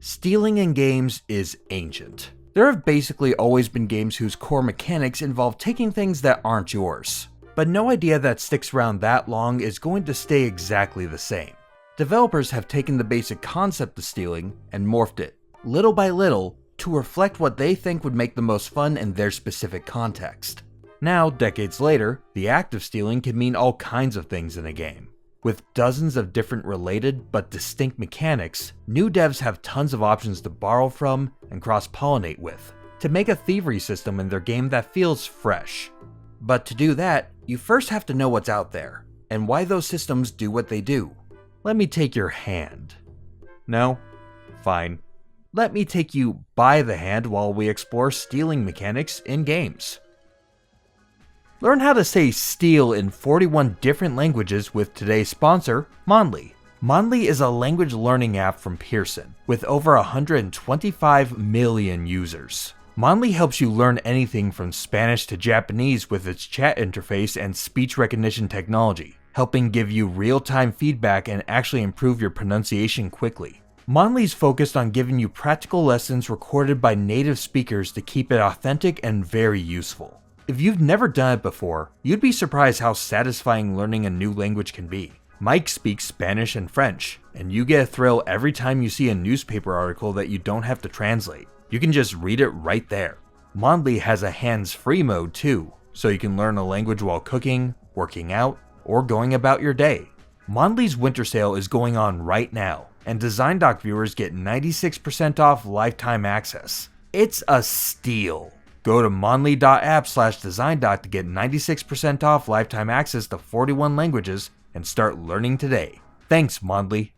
Stealing in games is ancient. There have basically always been games whose core mechanics involve taking things that aren't yours. But no idea that sticks around that long is going to stay exactly the same. Developers have taken the basic concept of stealing and morphed it, little by little, to reflect what they think would make the most fun in their specific context. Now, decades later, the act of stealing can mean all kinds of things in a game. With dozens of different related but distinct mechanics, new devs have tons of options to borrow from and cross-pollinate with, to make a thievery system in their game that feels fresh. But to do that, you first have to know what's out there, and why those systems do what they do. Let me take your hand. No? Fine. Let me take you by the hand while we explore stealing mechanics in games. Learn how to say steal in 41 different languages with today's sponsor, Monly. Monly is a language learning app from Pearson, with over 125 million users. Monly helps you learn anything from Spanish to Japanese with its chat interface and speech recognition technology, helping give you real-time feedback and actually improve your pronunciation quickly. Monly's focused on giving you practical lessons recorded by native speakers to keep it authentic and very useful. If you've never done it before, you'd be surprised how satisfying learning a new language can be. Mike speaks Spanish and French, and you get a thrill every time you see a newspaper article that you don't have to translate. You can just read it right there. Monly has a hands-free mode too, so you can learn a language while cooking, working out, or going about your day. Monly's winter sale is going on right now, and Design Doc viewers get 96% off lifetime access. It's a steal. Go to monly.app/designdoc to get 96% off lifetime access to 41 languages and start learning today. Thanks, Monly.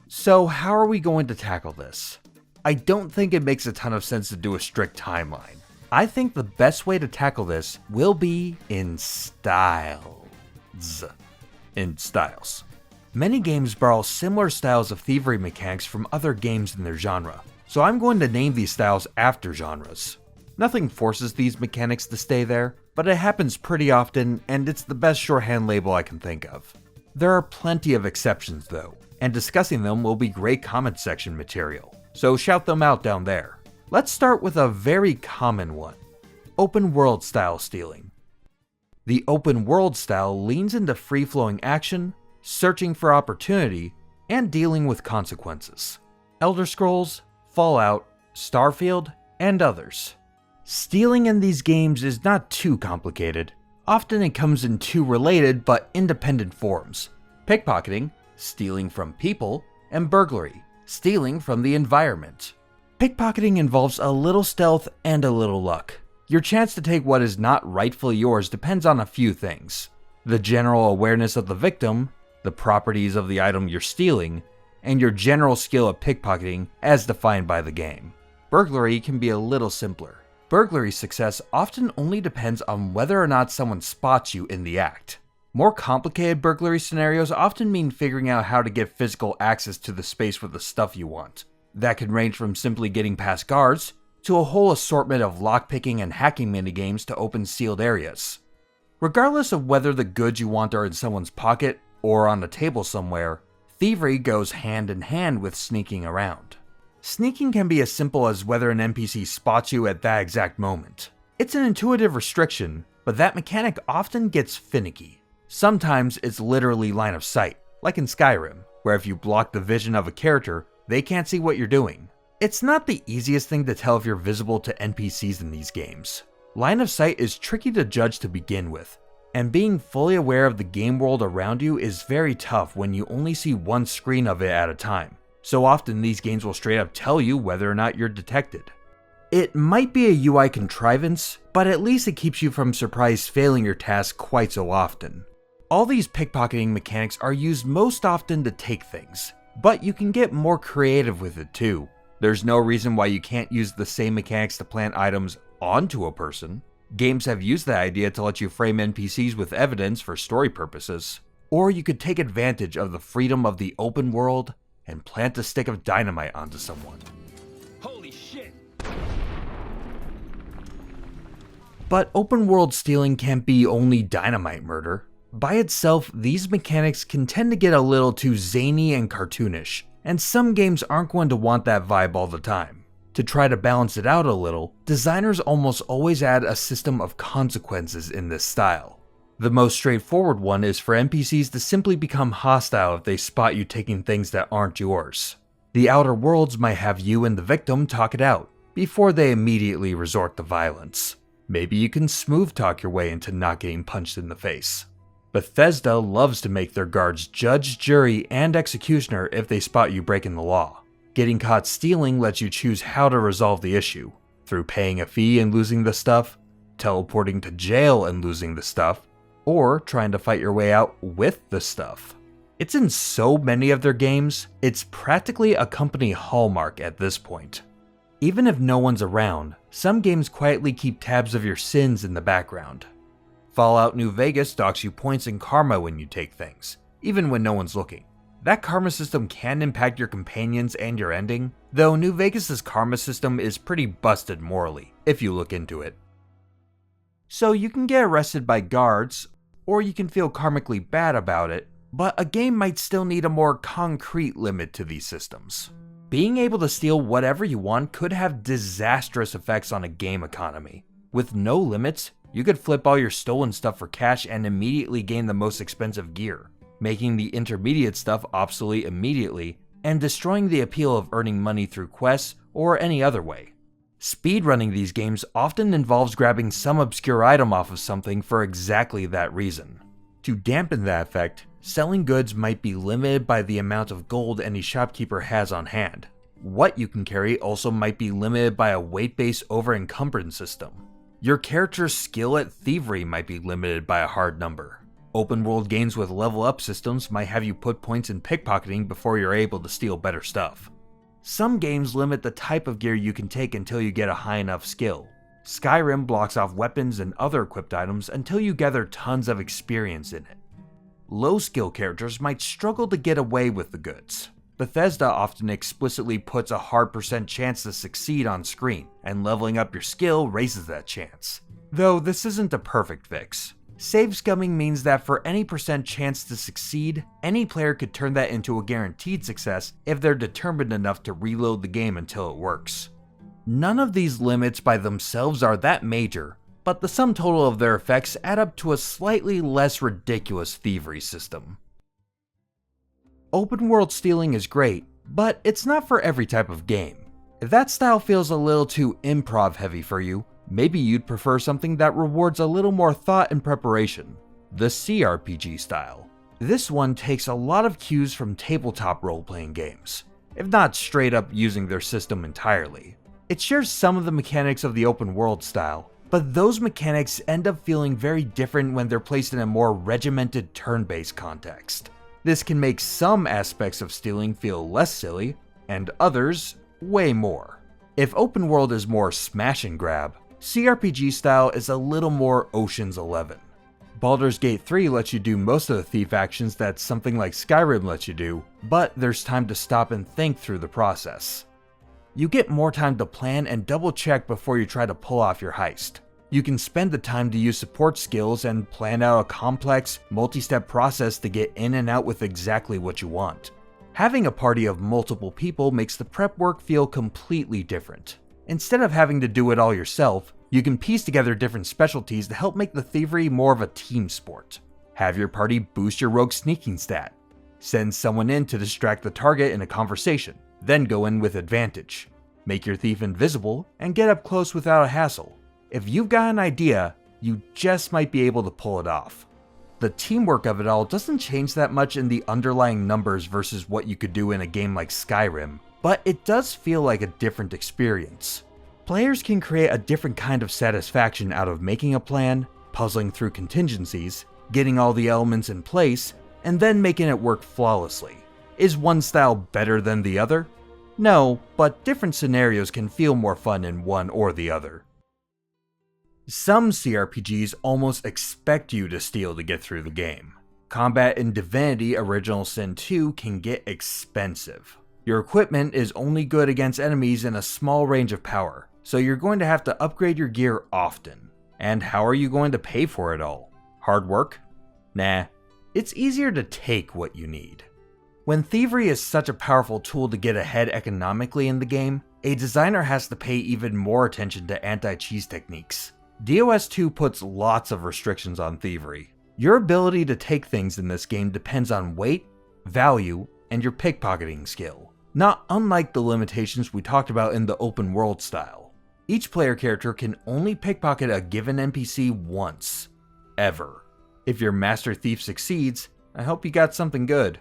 So how are we going to tackle this? I don't think it makes a ton of sense to do a strict timeline. I think the best way to tackle this will be in styles. Many games borrow similar styles of thievery mechanics from other games in their genre, so I'm going to name these styles after genres. Nothing forces these mechanics to stay there, but it happens pretty often and it's the best shorthand label I can think of. There are plenty of exceptions though, and discussing them will be great comment section material, so shout them out down there. Let's start with a very common one: open world style stealing. The open world style leans into free-flowing action, searching for opportunity, and dealing with consequences. Elder Scrolls, Fallout, Starfield, and others. Stealing in these games is not too complicated. Often it comes in two related but independent forms: pickpocketing, stealing from people, and burglary, stealing from the environment. Pickpocketing involves a little stealth and a little luck. Your chance to take what is not rightfully yours depends on a few things: the general awareness of the victim, the properties of the item you're stealing, and your general skill at pickpocketing as defined by the game. Burglary can be a little simpler. Burglary success often only depends on whether or not someone spots you in the act. More complicated burglary scenarios often mean figuring out how to get physical access to the space with the stuff you want. That can range from simply getting past guards, to a whole assortment of lockpicking and hacking minigames to open sealed areas. Regardless of whether the goods you want are in someone's pocket or on a table somewhere, thievery goes hand in hand with sneaking around. Sneaking can be as simple as whether an NPC spots you at that exact moment. It's an intuitive restriction, but that mechanic often gets finicky. Sometimes it's literally line of sight, like in Skyrim, where if you block the vision of a character, they can't see what you're doing. It's not the easiest thing to tell if you're visible to NPCs in these games. Line of sight is tricky to judge to begin with, and being fully aware of the game world around you is very tough when you only see one screen of it at a time. So often these games will straight up tell you whether or not you're detected. It might be a UI contrivance, but at least it keeps you from surprise failing your task quite so often. All these pickpocketing mechanics are used most often to take things, but you can get more creative with it too. There's no reason why you can't use the same mechanics to plant items onto a person. Games have used that idea to let you frame NPCs with evidence for story purposes. Or you could take advantage of the freedom of the open world and plant a stick of dynamite onto someone. Holy shit! But open world stealing can't be only dynamite murder. By itself, these mechanics can tend to get a little too zany and cartoonish, and some games aren't going to want that vibe all the time. To try to balance it out a little, designers almost always add a system of consequences in this style. The most straightforward one is for NPCs to simply become hostile if they spot you taking things that aren't yours. The Outer Worlds might have you and the victim talk it out, before they immediately resort to violence. Maybe you can smooth talk your way into not getting punched in the face. Bethesda loves to make their guards judge, jury, and executioner if they spot you breaking the law. Getting caught stealing lets you choose how to resolve the issue, through paying a fee and losing the stuff, teleporting to jail and losing the stuff, or trying to fight your way out with the stuff. It's in so many of their games, it's practically a company hallmark at this point. Even if no one's around, some games quietly keep tabs of your sins in the background. Fallout New Vegas docks you points and karma when you take things, even when no one's looking. That karma system can impact your companions and your ending, though New Vegas' karma system is pretty busted morally, if you look into it. So you can get arrested by guards, or you can feel karmically bad about it, but a game might still need a more concrete limit to these systems. Being able to steal whatever you want could have disastrous effects on a game economy. With no limits, you could flip all your stolen stuff for cash and immediately gain the most expensive gear, making the intermediate stuff obsolete immediately, and destroying the appeal of earning money through quests or any other way. Speedrunning these games often involves grabbing some obscure item off of something for exactly that reason. To dampen that effect, selling goods might be limited by the amount of gold any shopkeeper has on hand. What you can carry also might be limited by a weight-based over-encumbrance system. Your character's skill at thievery might be limited by a hard number. Open world games with level up systems might have you put points in pickpocketing before you're able to steal better stuff. Some games limit the type of gear you can take until you get a high enough skill. Skyrim blocks off weapons and other equipped items until you gather tons of experience in it. Low skill characters might struggle to get away with the goods. Bethesda often explicitly puts a hard % chance to succeed on screen, and leveling up your skill raises that chance. Though this isn't a perfect fix. Save scumming means that for any % chance to succeed, any player could turn that into a guaranteed success if they're determined enough to reload the game until it works. None of these limits by themselves are that major, but the sum total of their effects add up to a slightly less ridiculous thievery system. Open world stealing is great, but it's not for every type of game. If that style feels a little too improv heavy for you, maybe you'd prefer something that rewards a little more thought and preparation. The CRPG style. This one takes a lot of cues from tabletop role-playing games, if not straight up using their system entirely. It shares some of the mechanics of the open world style, but those mechanics end up feeling very different when they're placed in a more regimented turn-based context. This can make some aspects of stealing feel less silly, and others, way more. If open world is more smash and grab, CRPG style is a little more Ocean's 11. Baldur's Gate 3 lets you do most of the thief actions that something like Skyrim lets you do, but there's time to stop and think through the process. You get more time to plan and double check before you try to pull off your heist. You can spend the time to use support skills and plan out a complex, multi-step process to get in and out with exactly what you want. Having a party of multiple people makes the prep work feel completely different. Instead of having to do it all yourself, you can piece together different specialties to help make the thievery more of a team sport. Have your party boost your rogue sneaking stat. Send someone in to distract the target in a conversation, then go in with advantage. Make your thief invisible and get up close without a hassle. If you've got an idea, you just might be able to pull it off. The teamwork of it all doesn't change that much in the underlying numbers versus what you could do in a game like Skyrim, but it does feel like a different experience. Players can create a different kind of satisfaction out of making a plan, puzzling through contingencies, getting all the elements in place, and then making it work flawlessly. Is one style better than the other? No, but different scenarios can feel more fun in one or the other. Some CRPGs almost expect you to steal to get through the game. Combat in Divinity Original Sin 2 can get expensive. Your equipment is only good against enemies in a small range of power, so you're going to have to upgrade your gear often. And how are you going to pay for it all? Hard work? Nah, it's easier to take what you need. When thievery is such a powerful tool to get ahead economically in the game, a designer has to pay even more attention to anti-cheese techniques. DOS 2 puts lots of restrictions on thievery. Your ability to take things in this game depends on weight, value, and your pickpocketing skill, not unlike the limitations we talked about in the open world style. Each player character can only pickpocket a given NPC once, ever. If your master thief succeeds, I hope you got something good.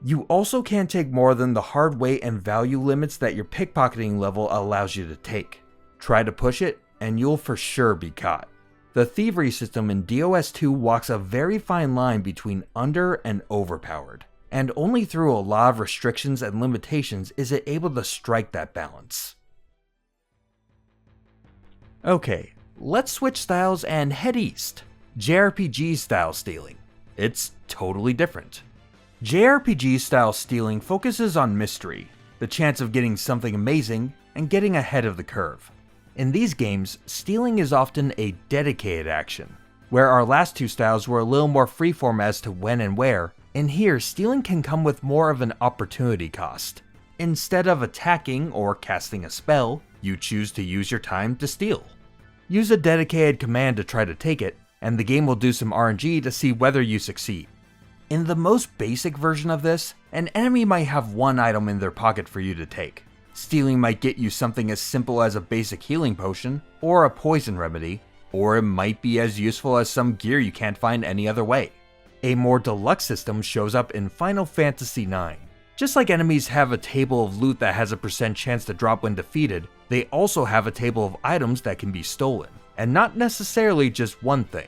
You also can't take more than the hard weight and value limits that your pickpocketing level allows you to take. Try to push it, and you'll for sure be caught. The thievery system in DOS 2 walks a very fine line between under and overpowered, and only through a lot of restrictions and limitations is it able to strike that balance. Okay, let's switch styles and head east. JRPG style stealing. It's totally different. JRPG style stealing focuses on mystery, the chance of getting something amazing, and getting ahead of the curve. In these games, stealing is often a dedicated action, where our last two styles were a little more freeform as to when and where, and here stealing can come with more of an opportunity cost. Instead of attacking or casting a spell, you choose to use your time to steal. Use a dedicated command to try to take it, and the game will do some RNG to see whether you succeed. In the most basic version of this, an enemy might have one item in their pocket for you to take. Stealing might get you something as simple as a basic healing potion, or a poison remedy, or it might be as useful as some gear you can't find any other way. A more deluxe system shows up in Final Fantasy IX. Just like enemies have a table of loot that has a % chance to drop when defeated, they also have a table of items that can be stolen, and not necessarily just one thing.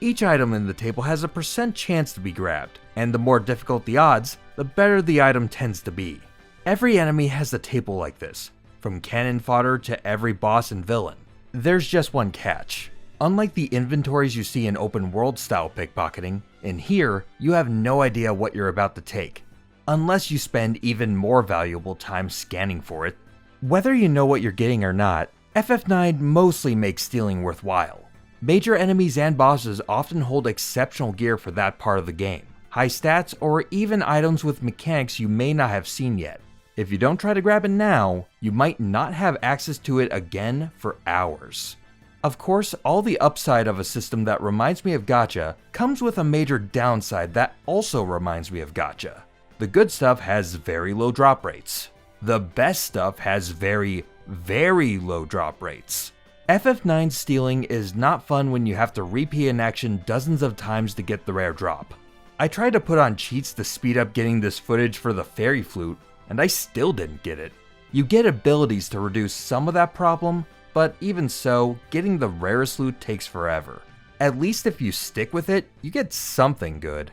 Each item in the table has a % chance to be grabbed, and the more difficult the odds, the better the item tends to be. Every enemy has a table like this, from cannon fodder to every boss and villain. There's just one catch. Unlike the inventories you see in open world style pickpocketing, in here, you have no idea what you're about to take, unless you spend even more valuable time scanning for it. Whether you know what you're getting or not, FF9 mostly makes stealing worthwhile. Major enemies and bosses often hold exceptional gear for that part of the game, high stats, or even items with mechanics you may not have seen yet. If you don't try to grab it now, you might not have access to it again for hours. Of course, all the upside of a system that reminds me of gacha comes with a major downside that also reminds me of gacha. The good stuff has very low drop rates. The best stuff has very, very low drop rates. FF9 stealing is not fun when you have to repeat an action dozens of times to get the rare drop. I tried to put on cheats to speed up getting this footage for the fairy flute, and I still didn't get it. You get abilities to reduce some of that problem, but even so, getting the rarest loot takes forever. At least if you stick with it, you get something good.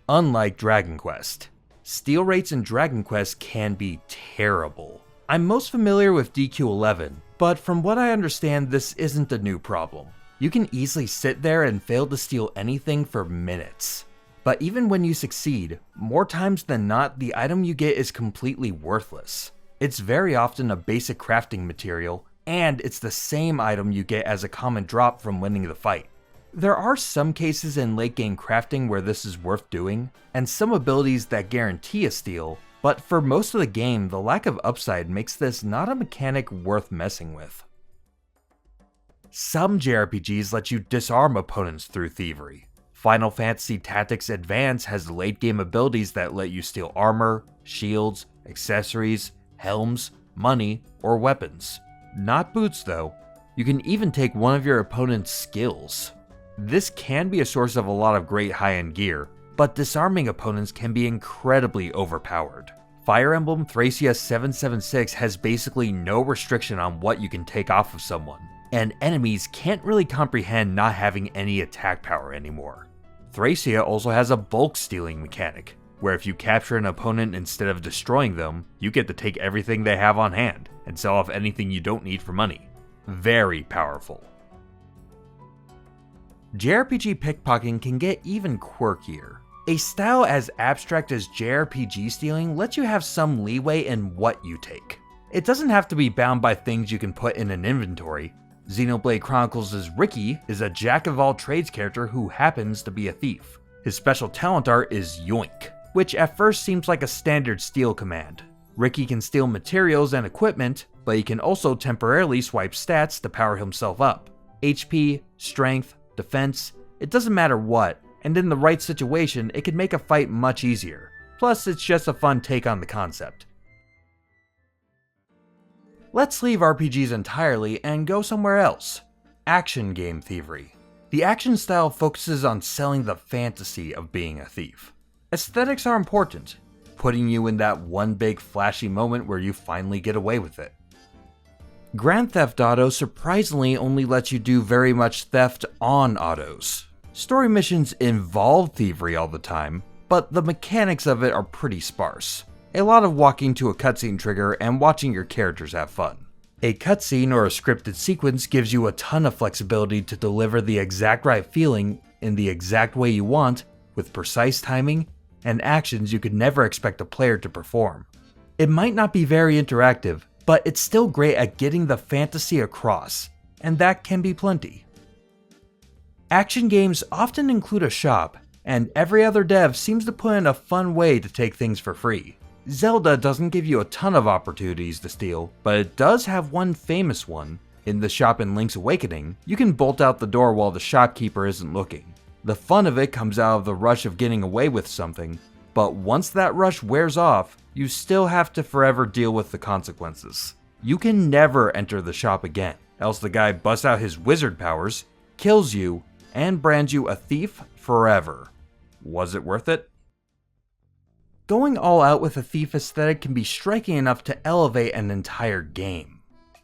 Unlike Dragon Quest. Steal rates in Dragon Quest can be terrible. I'm most familiar with DQ11, but from what I understand, this isn't a new problem. You can easily sit there and fail to steal anything for minutes. But even when you succeed, more times than not, the item you get is completely worthless. It's very often a basic crafting material, and it's the same item you get as a common drop from winning the fight. There are some cases in late game crafting where this is worth doing, and some abilities that guarantee a steal, but for most of the game, the lack of upside makes this not a mechanic worth messing with. Some JRPGs let you disarm opponents through thievery. Final Fantasy Tactics Advance has late game abilities that let you steal armor, shields, accessories, helms, money, or weapons. Not boots though. You can even take one of your opponent's skills. This can be a source of a lot of great high-end gear, but disarming opponents can be incredibly overpowered. Fire Emblem Thracia 776 has basically no restriction on what you can take off of someone, and enemies can't really comprehend not having any attack power anymore. Thracia also has a bulk stealing mechanic, where if you capture an opponent instead of destroying them, you get to take everything they have on hand, and sell off anything you don't need for money. Very powerful. JRPG pickpocketing can get even quirkier. A style as abstract as JRPG stealing lets you have some leeway in what you take. It doesn't have to be bound by things you can put in an inventory. Xenoblade Chronicles' Ricky is a jack-of-all-trades character who happens to be a thief. His special talent art is Yoink, which at first seems like a standard steal command. Ricky can steal materials and equipment, but he can also temporarily swipe stats to power himself up. HP, strength, defense, it doesn't matter what, and in the right situation, it can make a fight much easier. Plus, it's just a fun take on the concept. Let's leave RPGs entirely and go somewhere else. Action game thievery. The action style focuses on selling the fantasy of being a thief. Aesthetics are important, putting you in that one big flashy moment where you finally get away with it. Grand Theft Auto surprisingly only lets you do very much theft on autos. Story missions involve thievery all the time, but the mechanics of it are pretty sparse. A lot of walking to a cutscene trigger and watching your characters have fun. A cutscene or a scripted sequence gives you a ton of flexibility to deliver the exact right feeling in the exact way you want, with precise timing and actions you could never expect a player to perform. It might not be very interactive, but it's still great at getting the fantasy across, and that can be plenty. Action games often include a shop, and every other dev seems to put in a fun way to take things for free. Zelda doesn't give you a ton of opportunities to steal, but it does have one famous one. In the shop in Link's Awakening, you can bolt out the door while the shopkeeper isn't looking. The fun of it comes out of the rush of getting away with something, but once that rush wears off, you still have to forever deal with the consequences. You can never enter the shop again, else the guy busts out his wizard powers, kills you, and brands you a thief forever. Was it worth it? Going all out with a thief aesthetic can be striking enough to elevate an entire game.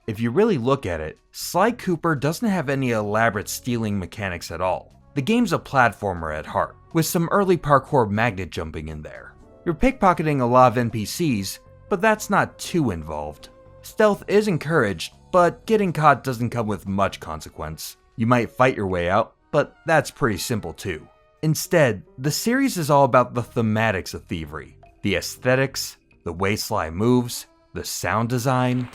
If you really look at it, Sly Cooper doesn't have any elaborate stealing mechanics at all. The game's a platformer at heart, with some early parkour magnet jumping in there. You're pickpocketing a lot of NPCs, but that's not too involved. Stealth is encouraged, but getting caught doesn't come with much consequence. You might fight your way out, but that's pretty simple too. Instead, the series is all about the thematics of thievery. The aesthetics, the way Sly moves, the sound design.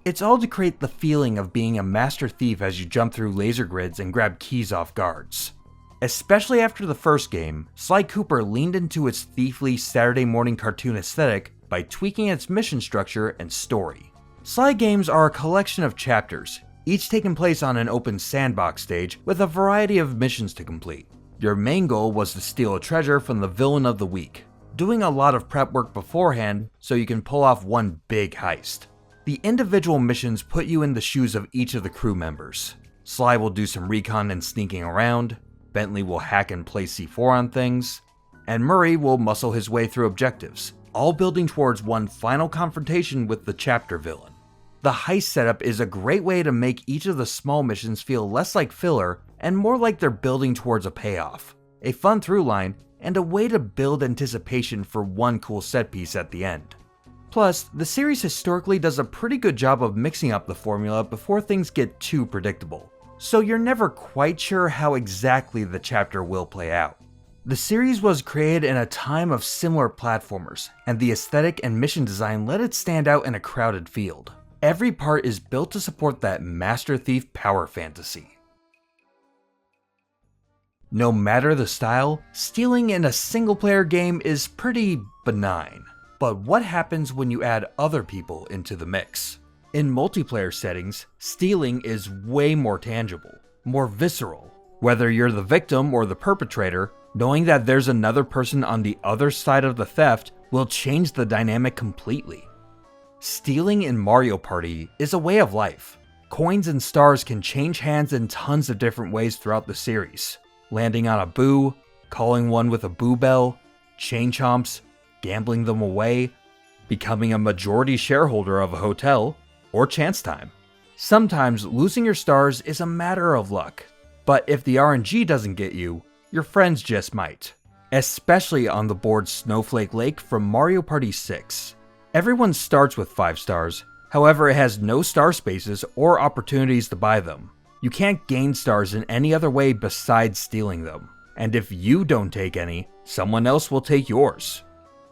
It's all to create the feeling of being a master thief as you jump through laser grids and grab keys off guards. Especially after the first game, Sly Cooper leaned into its thiefly Saturday morning cartoon aesthetic by tweaking its mission structure and story. Sly games are a collection of chapters, each taking place on an open sandbox stage with a variety of missions to complete. Your main goal was to steal a treasure from the villain of the week, doing a lot of prep work beforehand so you can pull off one big heist. The individual missions put you in the shoes of each of the crew members. Sly will do some recon and sneaking around, Bentley will hack and place C4 on things, and Murray will muscle his way through objectives, all building towards one final confrontation with the chapter villain. The heist setup is a great way to make each of the small missions feel less like filler and more like they're building towards a payoff, a fun through line, and a way to build anticipation for one cool set piece at the end. Plus, the series historically does a pretty good job of mixing up the formula before things get too predictable, so you're never quite sure how exactly the chapter will play out. The series was created in a time of similar platformers, and the aesthetic and mission design let it stand out in a crowded field. Every part is built to support that Master Thief power fantasy. No matter the style, stealing in a single-player game is pretty benign. But what happens when you add other people into the mix? In multiplayer settings, stealing is way more tangible, more visceral. Whether you're the victim or the perpetrator, knowing that there's another person on the other side of the theft will change the dynamic completely. Stealing in Mario Party is a way of life. Coins and stars can change hands in tons of different ways throughout the series. Landing on a boo, calling one with a boo bell, chain chomps, gambling them away, becoming a majority shareholder of a hotel, or chance time. Sometimes losing your stars is a matter of luck, but if the RNG doesn't get you, your friends just might. Especially on the board Snowflake Lake from Mario Party 6. Everyone starts with 5 stars, however it has no star spaces or opportunities to buy them. You can't gain stars in any other way besides stealing them, and if you don't take any, someone else will take yours.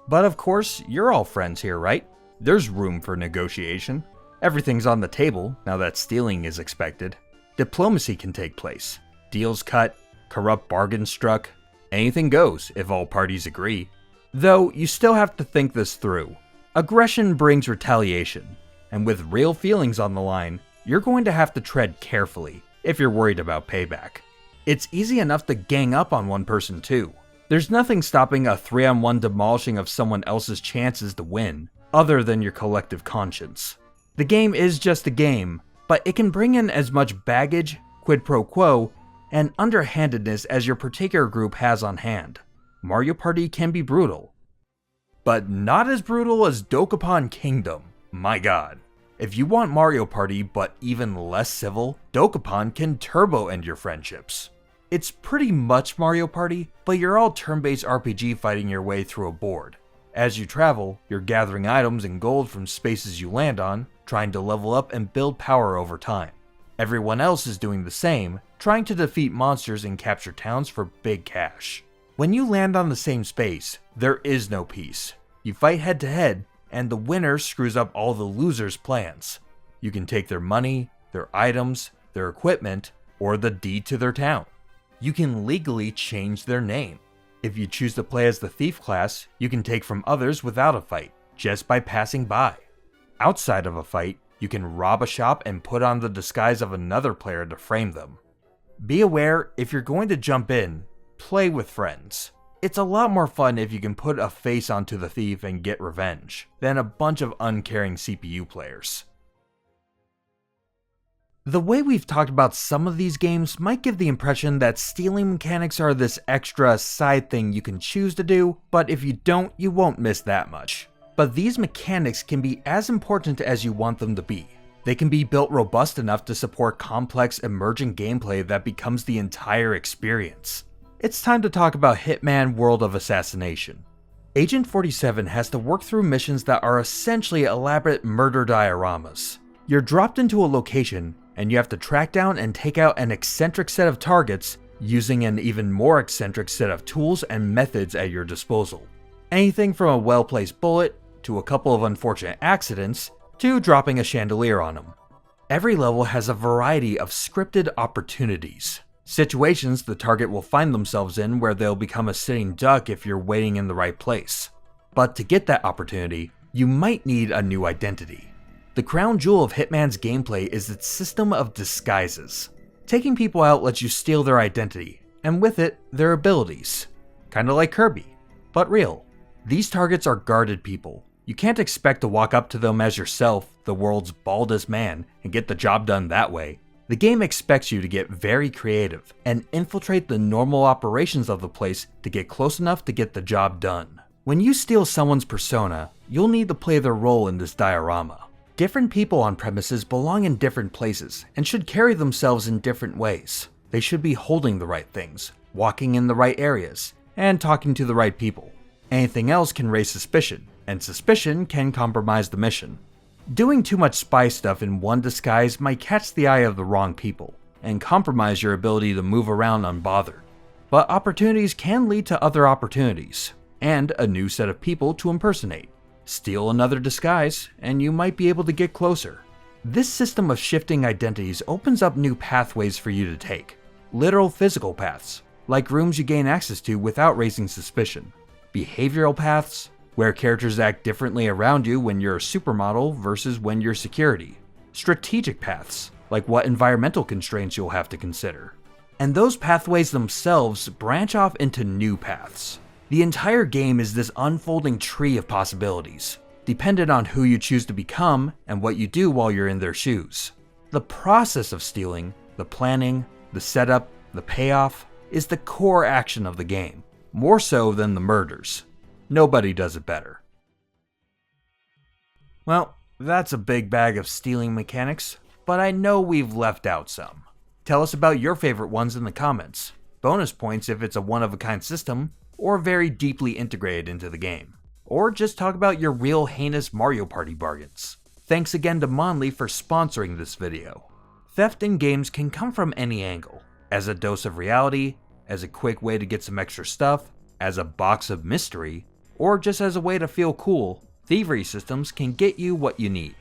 But of course, you're all friends here, right? There's room for negotiation. Everything's on the table now that stealing is expected. Diplomacy can take place. Deals cut, corrupt bargains struck. Anything goes if all parties agree. Though you still have to think this through. Aggression brings retaliation, and with real feelings on the line, you're going to have to tread carefully if you're worried about payback. It's easy enough to gang up on one person too. There's nothing stopping a 3-on-1 demolishing of someone else's chances to win, other than your collective conscience. The game is just a game, but it can bring in as much baggage, quid pro quo, and underhandedness as your particular group has on hand. Mario Party can be brutal, but not as brutal as Dokapon Kingdom. My god. If you want Mario Party but even less civil, Dokapon can turbo end your friendships. It's pretty much Mario Party, but you're all turn-based RPG fighting your way through a board. As you travel, you're gathering items and gold from spaces you land on, trying to level up and build power over time. Everyone else is doing the same, trying to defeat monsters and capture towns for big cash. When you land on the same space, there is no peace. You fight head to head, and the winner screws up all the losers' plans. You can take their money, their items, their equipment, or the deed to their town. You can legally change their name. If you choose to play as the thief class, you can take from others without a fight, just by passing by. Outside of a fight, you can rob a shop and put on the disguise of another player to frame them. Be aware, if you're going to jump in, play with friends. It's a lot more fun if you can put a face onto the thief and get revenge, than a bunch of uncaring CPU players. The way we've talked about some of these games might give the impression that stealing mechanics are this extra side thing you can choose to do, but if you don't, you won't miss that much. But these mechanics can be as important as you want them to be. They can be built robust enough to support complex, emergent gameplay that becomes the entire experience. It's time to talk about Hitman World of Assassination. Agent 47 has to work through missions that are essentially elaborate murder dioramas. You're dropped into a location, and you have to track down and take out an eccentric set of targets using an even more eccentric set of tools and methods at your disposal. Anything from a well-placed bullet, to a couple of unfortunate accidents, to dropping a chandelier on them. Every level has a variety of scripted opportunities. Situations the target will find themselves in where they'll become a sitting duck if you're waiting in the right place. But to get that opportunity, you might need a new identity. The crown jewel of Hitman's gameplay is its system of disguises. Taking people out lets you steal their identity, and with it, their abilities. Kinda like Kirby, but real. These targets are guarded people. You can't expect to walk up to them as yourself, the world's baldest man, and get the job done that way. The game expects you to get very creative and infiltrate the normal operations of the place to get close enough to get the job done. When you steal someone's persona, you'll need to play their role in this diorama. Different people on premises belong in different places and should carry themselves in different ways. They should be holding the right things, walking in the right areas, and talking to the right people. Anything else can raise suspicion, and suspicion can compromise the mission. Doing too much spy stuff in one disguise might catch the eye of the wrong people, and compromise your ability to move around unbothered. But opportunities can lead to other opportunities, and a new set of people to impersonate. Steal another disguise, and you might be able to get closer. This system of shifting identities opens up new pathways for you to take. Literal physical paths, like rooms you gain access to without raising suspicion. Behavioral paths, where characters act differently around you when you're a supermodel versus when you're security. Strategic paths, like what environmental constraints you'll have to consider. And those pathways themselves branch off into new paths. The entire game is this unfolding tree of possibilities, dependent on who you choose to become and what you do while you're in their shoes. The process of stealing, the planning, the setup, the payoff, is the core action of the game, more so than the murders. Nobody does it better. Well, that's a big bag of stealing mechanics, but I know we've left out some. Tell us about your favorite ones in the comments. Bonus points if it's a one-of-a-kind system, or very deeply integrated into the game. Or just talk about your real heinous Mario Party bargains. Thanks again to Monly for sponsoring this video. Theft in games can come from any angle, as a dose of reality, as a quick way to get some extra stuff, as a box of mystery, or just as a way to feel cool, thievery systems can get you what you need.